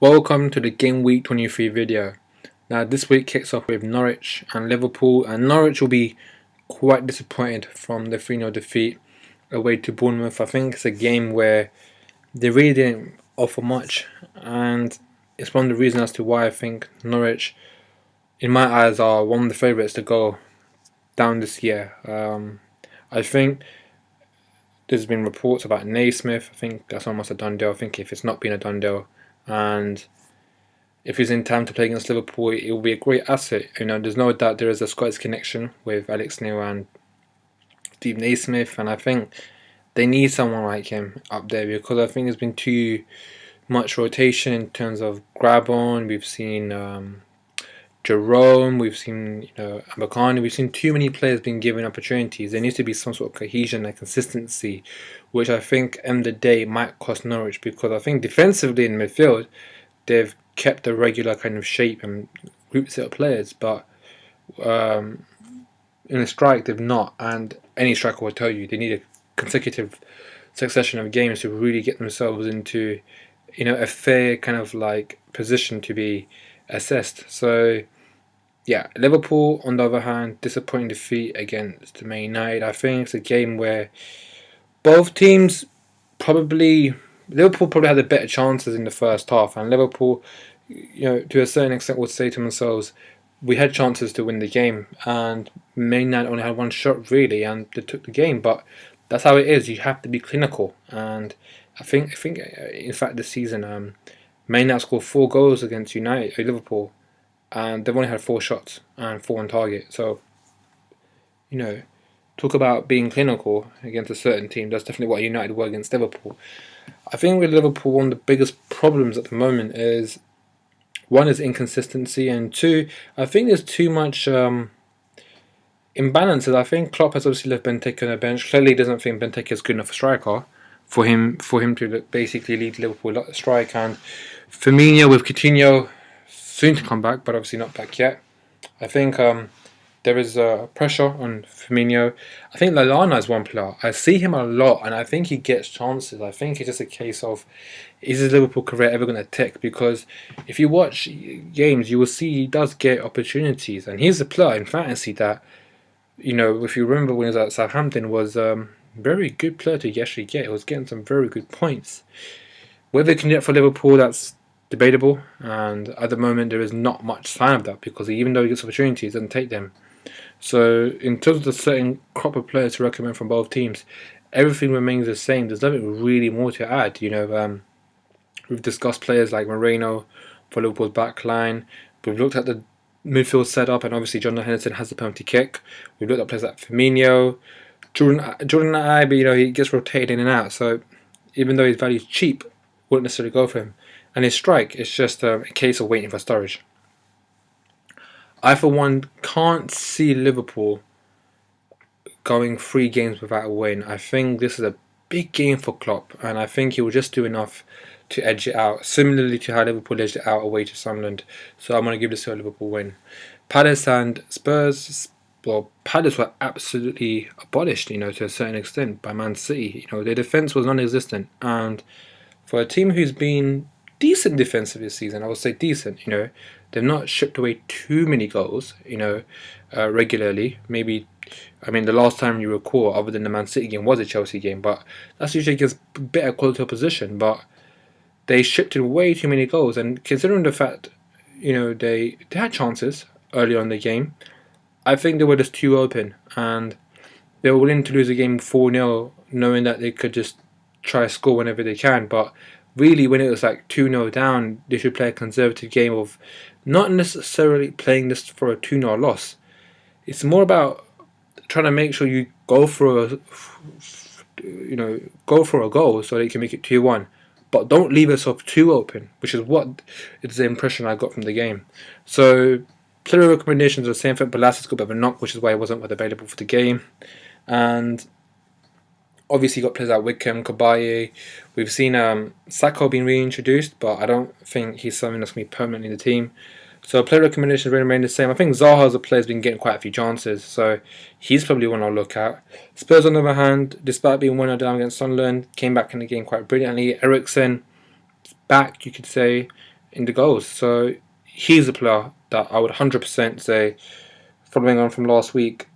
Welcome to the Game Week 23 video. Now this week kicks off with Norwich and Liverpool, and Norwich will be quite disappointed from the 3-0 defeat away to Bournemouth. I think it's a game where they really didn't offer much, and it's one of the reasons as to why I think Norwich, in my eyes, are one of the favourites to go down this year. I think there's been reports about Naismith. I think that's almost a done deal. I think if it's not been a done deal, and if he's in time to play against Liverpool, it will be a great asset. There's no doubt there is a Scottish connection with Alex Neil and Steve Naismith, and I think they need someone like him up there because I think there's been too much rotation in terms of grab on. We've seen Jerome, we've seen Abakani, we've seen too many players being given opportunities. There needs to be some sort of cohesion and consistency, which I think end of the day might cost Norwich, because I think defensively in midfield they've kept a regular kind of shape and group set of players, but in a strike they've not, and any striker will tell you they need a consecutive succession of games to really get themselves into a fair kind of like position to be assessed. So yeah, Liverpool on the other hand, disappointing defeat against Man United. I think it's a game where both teams Liverpool probably had the better chances in the first half, and Liverpool, to a certain extent would say to themselves, we had chances to win the game, and Man United only had one shot really, and they took the game. But that's how it is. You have to be clinical, and I think in fact this season, Man United scored 4 goals against Liverpool, and they've only had 4 shots and 4 on target. So, talk about being clinical against a certain team. That's definitely what United were against Liverpool. I think with Liverpool, one of the biggest problems at the moment is, one is inconsistency, and two, I think there's too much imbalances. I think Klopp has obviously left Benteke on the bench. Clearly, he doesn't think Benteke is good enough a striker for him to basically lead Liverpool at strike. And Firmino with Coutinho soon to come back, but obviously not back yet. I think there is pressure on Firmino. I think Lallana is one player. I see him a lot, and I think he gets chances. I think it's just a case of, is his Liverpool career ever going to tick? Because if you watch games, you will see he does get opportunities, and he's a player in fantasy that, if you remember when he was at Southampton, was very good player to actually get. He was getting some very good points. Whether he can get for Liverpool, that's debatable, and at the moment there is not much sign of that, because even though he gets opportunities, he doesn't take them. So in terms of the certain crop of players to recommend from both teams, everything remains the same. There's nothing really more to add. We've discussed players like Moreno for Liverpool's back line. We've looked at the midfield setup, and obviously Jordan Henderson has the penalty kick. We've looked at players like Firmino, Jordan Ibe, he gets rotated in and out. So even though his value is cheap, wouldn't necessarily go for him. And his strike is just a case of waiting for Sturridge. I, for one, can't see Liverpool going 3 games without a win. I think this is a big game for Klopp, and I think he will just do enough to edge it out, similarly to how Liverpool edged it out away to Sunderland. So I'm going to give this to a Liverpool win. Palace and Spurs, well, Palace were absolutely abolished, to a certain extent by Man City. Their defence was non-existent, and for a team who's been decent defensive this season, I would say decent, they've not shipped away too many goals, regularly. Maybe, the last time you recall, other than the Man City game, was a Chelsea game, but that's usually against better quality opposition. But they shipped in way too many goals, and considering the fact, they had chances early on in the game, I think they were just too open, and they were willing to lose a game 4-0, knowing that they could just try to score whenever they can. But really, when it was like 2-0 down, they should play a conservative game of not necessarily playing this for a 2-0 loss. It's more about trying to make sure you go for a goal so that you can make it 2-1, but don't leave yourself too open, which is what is the impression I got from the game. So player recommendations are the same for Balas's got a bit of a knock, which is why he wasn't available for the game. And obviously, got players like Wickham, Kabaye. We've seen Sacco being reintroduced, but I don't think he's something that's going to be permanent in the team. So player recommendations remain the same. I think Zaha as a player has been getting quite a few chances, so he's probably one I'll look at. Spurs, on the other hand, despite being 1-0 down against Sunderland, came back in the game quite brilliantly. Eriksen back, you could say. in the goals. So he's a player that I would 100% say, following on from last week,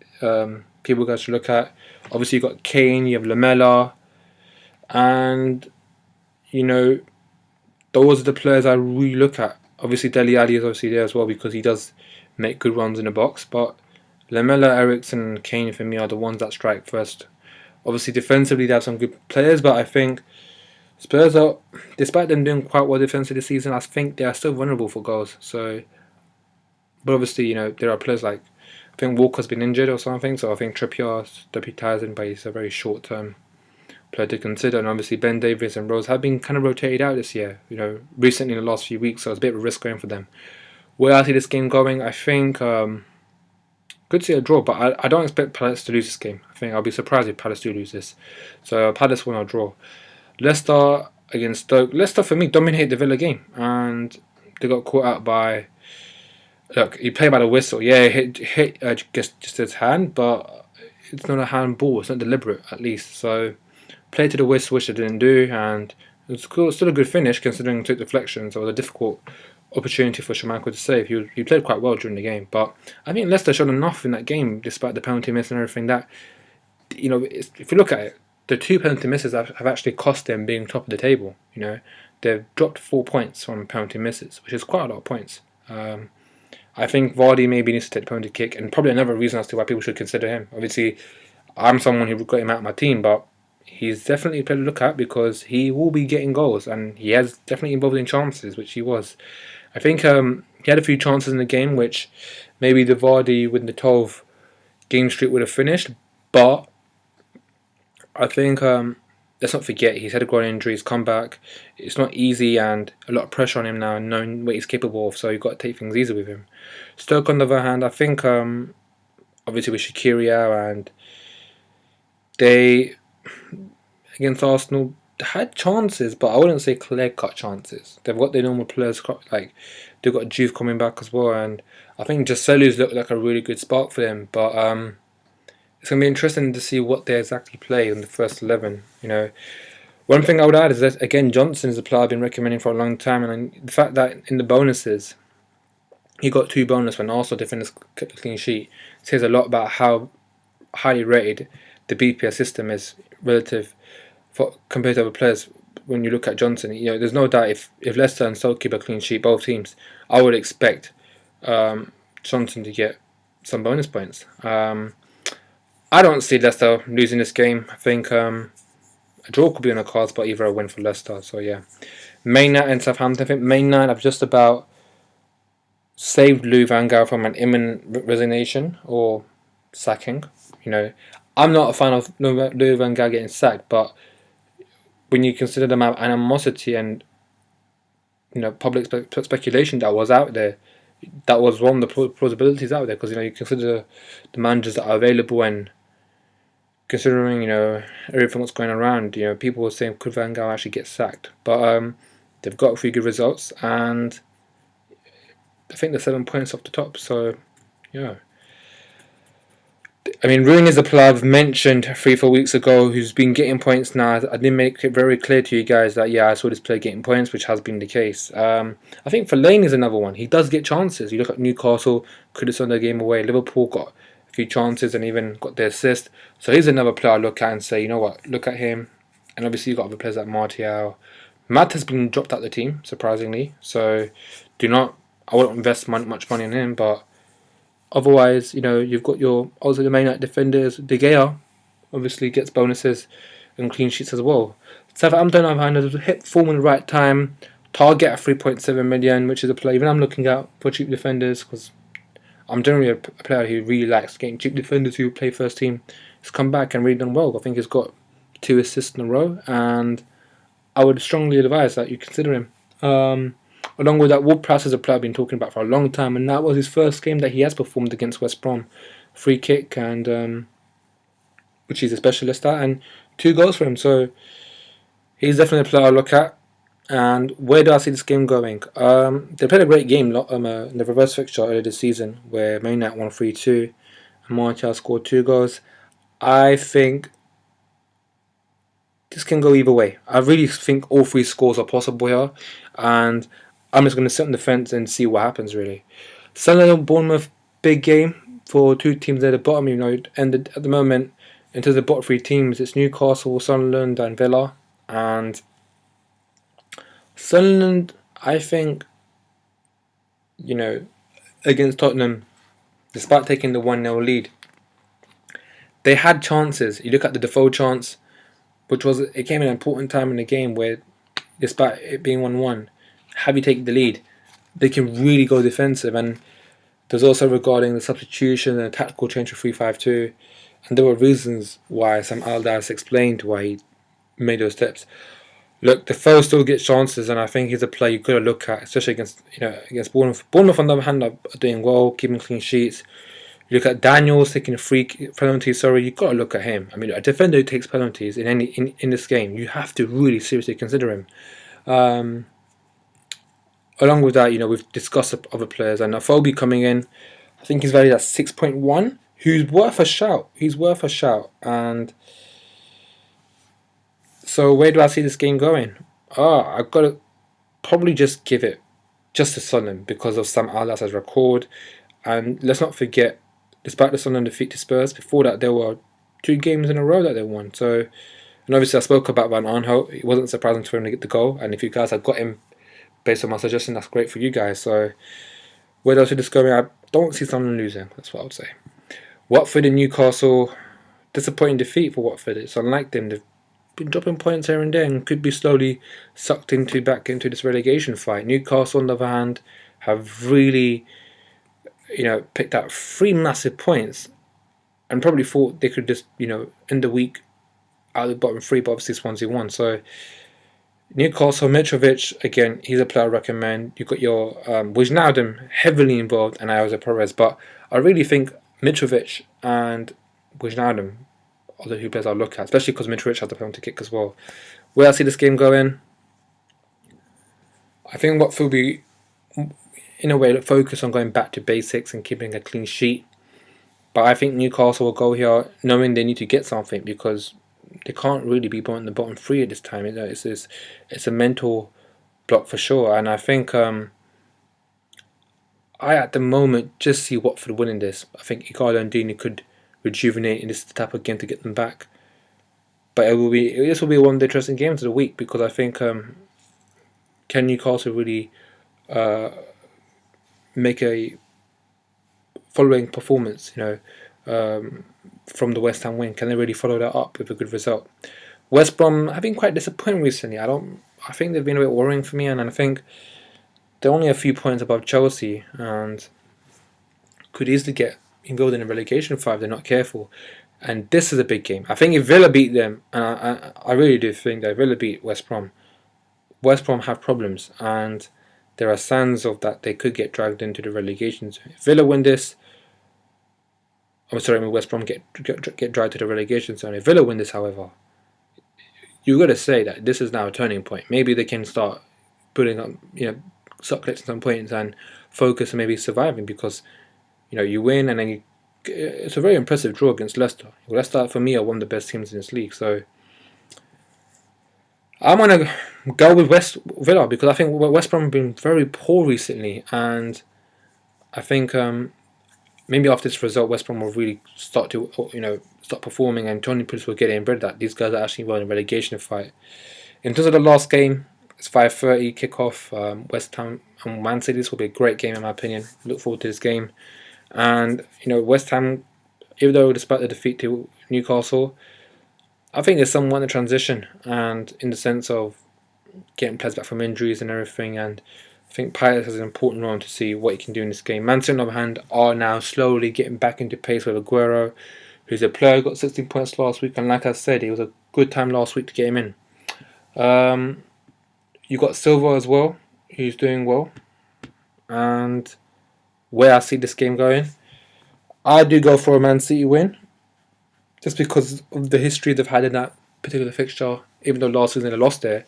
people guys should look at. Obviously, you got Kane, you have Lamella, and you know those are the players I really look at. Obviously, Dele Alli is obviously there as well because he does make good runs in the box. But Lamella, Ericsson, and Kane for me are the ones that strike first. Obviously, defensively they have some good players, but I think Spurs are, despite them doing quite well defensively this season, I think they are still vulnerable for goals. So, but obviously, there are players like I think Walker's been injured or something, so I think Trippier's deputising, but he's a very short term player to consider. And obviously, Ben Davies and Rose have been kind of rotated out this year. Recently in the last few weeks, so it's a bit of a risk going for them. Where I see this game going, I think could see a draw, but I don't expect Palace to lose this game. I think I'll be surprised if Palace do lose this. So Palace win or draw. Leicester against Stoke. Leicester for me dominated the Villa game, and they got caught out by. Look, he played by the whistle. Yeah, hit just his hand, but it's not a handball. It's not deliberate, at least. So played to the whistle, which they didn't do, and it was cool. Still a good finish considering it took deflections. It was a difficult opportunity for Schumacher to save. He played quite well during the game, but I think Leicester showed enough in that game, despite the penalty miss and everything. That if you look at it, the two penalty misses have actually cost them being top of the table. They've dropped 4 points from penalty misses, which is quite a lot of points. I think Vardy maybe needs to take the penalty kick, and probably another reason as to why people should consider him. Obviously, I'm someone who got him out of my team, but he's definitely a player to look at because he will be getting goals, and he has definitely involved in chances, which he was. I think he had a few chances in the game, which maybe the Vardy with the 12 game streak would have finished, but I think let's not forget he's had a groin injury, he's come back. It's not easy and a lot of pressure on him now, knowing what he's capable of, so you've got to take things easy with him. Stoke, on the other hand, I think obviously with Shaqiri and they, against Arsenal, had chances, but I wouldn't say clear-cut chances. They've got their normal players, like they've got Juve coming back as well, and I think Joselu's looked like a really good spark for them, but it's going to be interesting to see what they exactly play in the first 11. One thing I would add is that, again, Johnson is a player I've been recommending for a long time, and the fact that in the bonuses, he got 2 bonus when Arsenal defenders kept a clean sheet says a lot about how highly rated the BPS system is relative compared to other players. When you look at Johnson, there's no doubt if Leicester and Stoke keep a clean sheet, both teams, I would expect Johnson to get some bonus points. I don't see Leicester losing this game. I think a draw could be on the cards, but either a win for Leicester. So yeah, Maynard and Southampton. I think Maynard have just about saved Louis van Gaal from an imminent resignation or sacking. I'm not a fan of Louis van Gaal getting sacked, but when you consider the amount of animosity and public speculation that was out there, that was one of the plausibilities out there, because you consider the managers that are available, and considering everything what's going around, people were saying could Van Gaal actually get sacked, but they've got a few good results, and I think they're 7 points off the top. So yeah. I mean, Rooney is a player I've mentioned 3-4 weeks ago who's been getting points now. I did make it very clear to you guys that, I saw this player getting points, which has been the case. I think Fellaini is another one. He does get chances. You look at Newcastle, could have turned their game away. Liverpool got a few chances and even got their assist. So he's another player I look at and say, you know what, look at him. And obviously you've got other players like Martial. Matt has been dropped out of the team, surprisingly. So I won't invest much money in him, but otherwise, you've got also the main defenders. De Gea obviously gets bonuses and clean sheets as well. Southampton, I've had a hit form in the right time. Target at 3.7 million, which is a player even I'm looking out for cheap defenders, because I'm generally a player who really likes getting cheap defenders who play first team. He's come back and really done well. I think he's got 2 assists in a row, and I would strongly advise that you consider him. Along with that, Ward-Prowse is a player I've been talking about for a long time, and that was his first game that he has performed against West Brom. Free kick, and which he's a specialist at, and 2 goals for him. So he's definitely a player I look at. And where do I see this game going? They played a great game in the reverse fixture earlier this season, where Man United won 3-2, and Martial scored 2 goals. I think this can go either way. I really think all 3 scores are possible here, and I'm just going to sit on the fence and see what happens, really. Sunderland, Bournemouth, big game for two teams at the bottom. And at the moment, into the bottom three teams, it's Newcastle, Sunderland, and Villa. And Sunderland, I think, against Tottenham, despite taking the 1-0 lead, they had chances. You look at the Defoe chance, it came at an important time in the game where, despite it being 1-1, have you take the lead, they can really go defensive. And there's also regarding the substitution and the tactical change to 3-5-2, and there were reasons why Sam Allardyce explained why he made those steps. Look, Defoe still gets chances, and I think he's a player you've got to look at, especially against Bournemouth. Bournemouth, on the other hand, are doing well, keeping clean sheets. You look at Daniels taking a free penalty. You've got to look at him. I mean, a defender who takes penalties in this game, you have to really seriously consider him. Along with that, we've discussed other players, and Afobe coming in, I think he's valued at 6.1. Who's worth a shout? And so where do I see this game going? I've got to probably just give it just to Sunderland because of Sam Allardyce's record. And let's not forget, despite the Sunderland defeat to Spurs, before that there were 2 games in a row that they won. So, and obviously I spoke about Van Aanholt. It wasn't surprising for him to get the goal. And if you guys had got him based on my suggestion, that's great for you guys. So, where else is this going? I don't see Sunderland losing. That's what I would say. Watford and Newcastle, disappointing defeat for Watford. It's unlike them. They've been dropping points here and there and could be slowly sucked back into this relegation fight. Newcastle, on the other hand, have really, picked up 3 massive points and probably thought they could just, end the week out of the bottom 3, but obviously Swansea won. So Newcastle, Mitrovic, again, he's a player I recommend. You've got your Wijnaldum heavily involved and Jose Perez, but I really think Mitrovic and Wijnaldum are the 2 players I'll look at, especially because Mitrovic has the penalty kick as well. Where I see this game going, I think Watford will be, in a way, focus on going back to basics and keeping a clean sheet. But I think Newcastle will go here knowing they need to get something because they can't really be in the bottom 3 at this time. It's a mental block for sure. And I think I, at the moment, just see Watford winning this. I think Icardo and Dini could rejuvenate in this type of game to get them back. But this will be one of the interesting games of the week because I think can Newcastle really make a following performance, from the West Ham win? Can they really follow that up with a good result? West Brom have been quite disappointing recently. I think they've been a bit worrying for me, and I think they're only a few points above Chelsea and could easily get involved in a relegation fight if they're not careful. And this is a big game. I think if Villa beat them, and I really do think that if Villa beat West Brom have problems, and there are signs of that they could get dragged into the relegation zone. If Villa win this, West Brom get dragged to the relegation zone. If Villa win this, however, you've got to say that this is now a turning point. Maybe they can start putting up, start collecting some points and focus on maybe surviving because, you win and then it's a very impressive draw against Leicester. Leicester, for me, are one of the best teams in this league. So I'm going to go with West Villa because I think West Brom have been very poor recently, and I think maybe after this result, West Brom will really start to start performing, and Tony Pulis will get in bread that these guys are actually well in a relegation fight. In terms of the last game, it's 5:30 kickoff. West Ham and Man City. This will be a great game in my opinion. Look forward to this game, and West Ham, even though despite the defeat to Newcastle, I think there's somewhat a transition, and in the sense of getting players back from injuries and everything, and I think Payet has an important role to see what he can do in this game. Man City, on the other hand, are now slowly getting back into pace with Aguero, who's a player who got 16 points last week, and like I said, it was a good time last week to get him in. You got Silva as well, who's doing well, and where I see this game going, I do go for a Man City win, just because of the history they've had in that particular fixture. Even though last season they lost there,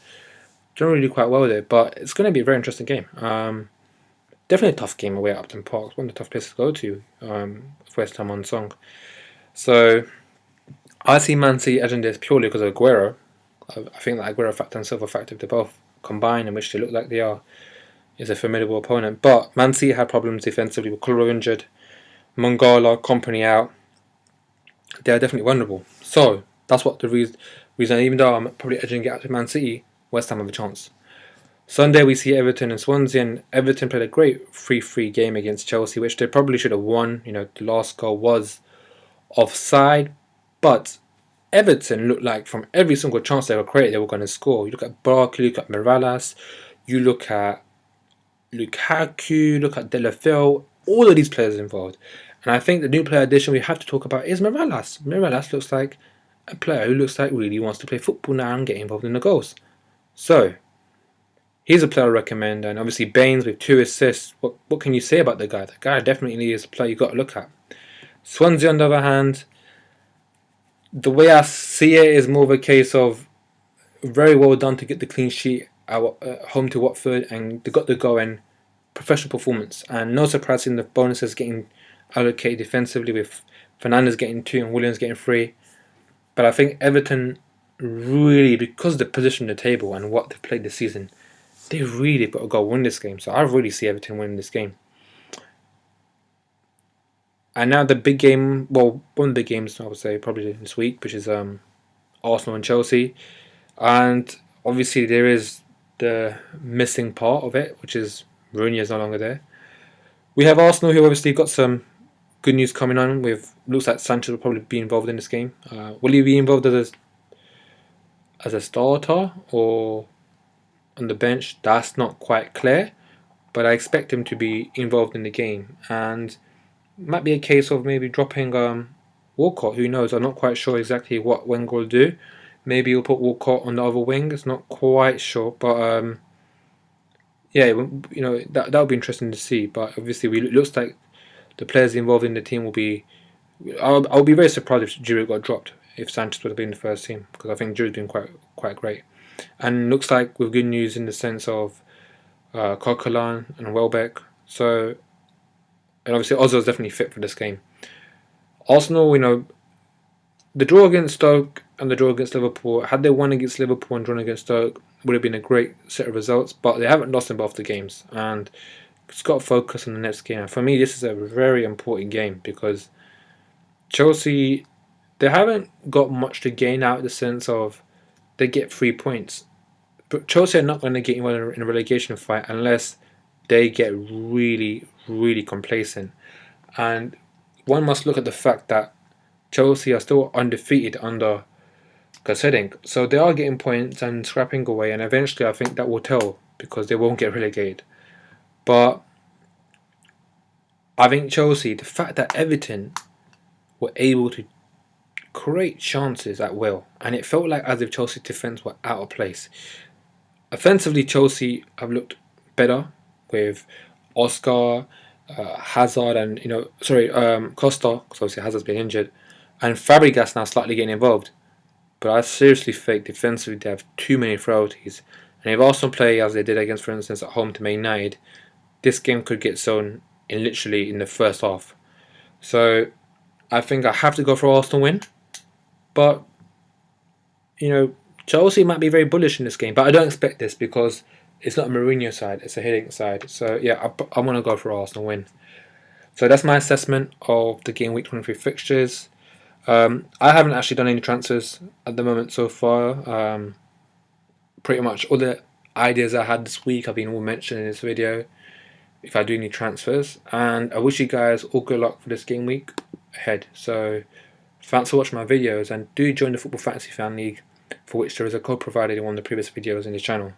generally do quite well there. But it's going to be a very interesting game. Definitely a tough game away at Upton Park. It's one of the tough places to go to. West Ham on song. So I see Man City edging this purely because of Aguero. I think that Aguero factor and Silva factor, if they both combine in which they look like they are, is a formidable opponent. But Man City had problems defensively with Culver injured, Mangala, Company out. They're definitely vulnerable. So that's what the reason. Even though I'm probably edging it out to Man City, West Ham have a chance. Sunday we see Everton and Swansea, and Everton played a great 3-3 game against Chelsea, which they probably should have won. The last goal was offside, but Everton looked like from every single chance they were created, they were going to score. You look at Barclays, you look at Morales, you look at Lukaku, look at Delafeu, all of these players involved. And I think the new player addition we have to talk about is Morales. Morales looks like a player who looks like really wants to play football now and get involved in the goals. So, he's a player I recommend. And obviously Baines with 2 assists. What can you say about the guy? The guy definitely is a player you've got to look at. Swansea, on the other hand, the way I see it is more of a case of very well done to get the clean sheet home to Watford, and they got the go and professional performance. And no surprise in the bonuses getting allocated defensively, with Fernandes getting 2 and Williams getting 3. But I think Everton really, because of the position on the table and what they've played this season, they really got to go win this game. So I really see Everton winning this game. And now the big game, well, one of the big games I would say probably this week, which is Arsenal and Chelsea. And obviously there is the missing part of it, which is Rooney is no longer there. We have Arsenal, who obviously got some good news coming on. With looks like Sanchez will probably be involved in this game. Will he be involved as a starter or on the bench? That's not quite clear, but I expect him to be involved in the game. And might be a case of maybe dropping Walcott. Who knows? I'm not quite sure exactly what Wenger will do. Maybe he'll put Walcott on the other wing. It's not quite sure, but yeah, that would be interesting to see. But obviously, it looks like the players involved in the team will be. I'll be very surprised if Giroud got dropped, if Sanchez would have been in the first team, because I think Giroud's been quite great, and looks like with good news in the sense of Coquelin and Welbeck. So, and obviously Ozil's definitely fit for this game. Arsenal, the draw against Stoke and the draw against Liverpool, had they won against Liverpool and drawn against Stoke, would have been a great set of results, but they haven't lost in both the games, and it's got to focus on the next game. And for me, this is a very important game because Chelsea, they haven't got much to gain out of the sense of they get 3 points. But Chelsea are not going to get involved in a relegation fight unless they get really, really complacent. And one must look at the fact that Chelsea are still undefeated under Gus. So they are getting points and scrapping away, and eventually I think that will tell because they won't get relegated. But I think Chelsea, the fact that Everton were able to create chances at will, and it felt like as if Chelsea's defence were out of place. Offensively, Chelsea have looked better with Oscar, Hazard, and Costa, because obviously Hazard's been injured, and Fabregas now slightly getting involved. But I seriously think defensively they have too many frailties. And if Arsenal play as they did against, for instance, at home to Man United, this game could get sewn in literally in the first half. So I think I have to go for Arsenal win. But, Chelsea might be very bullish in this game. But I don't expect this because it's not a Mourinho side, it's a Hiddink side. So yeah, I want to go for Arsenal win. So that's my assessment of the game week 23 fixtures. I haven't actually done any transfers at the moment so far. Pretty much all the ideas I had this week have been all mentioned in this video, if I do any transfers. And I wish you guys all good luck for this game week ahead. So thanks for watching my videos, and do join the Football Fantasy Fan League, for which there is a code provided in one of the previous videos in the channel.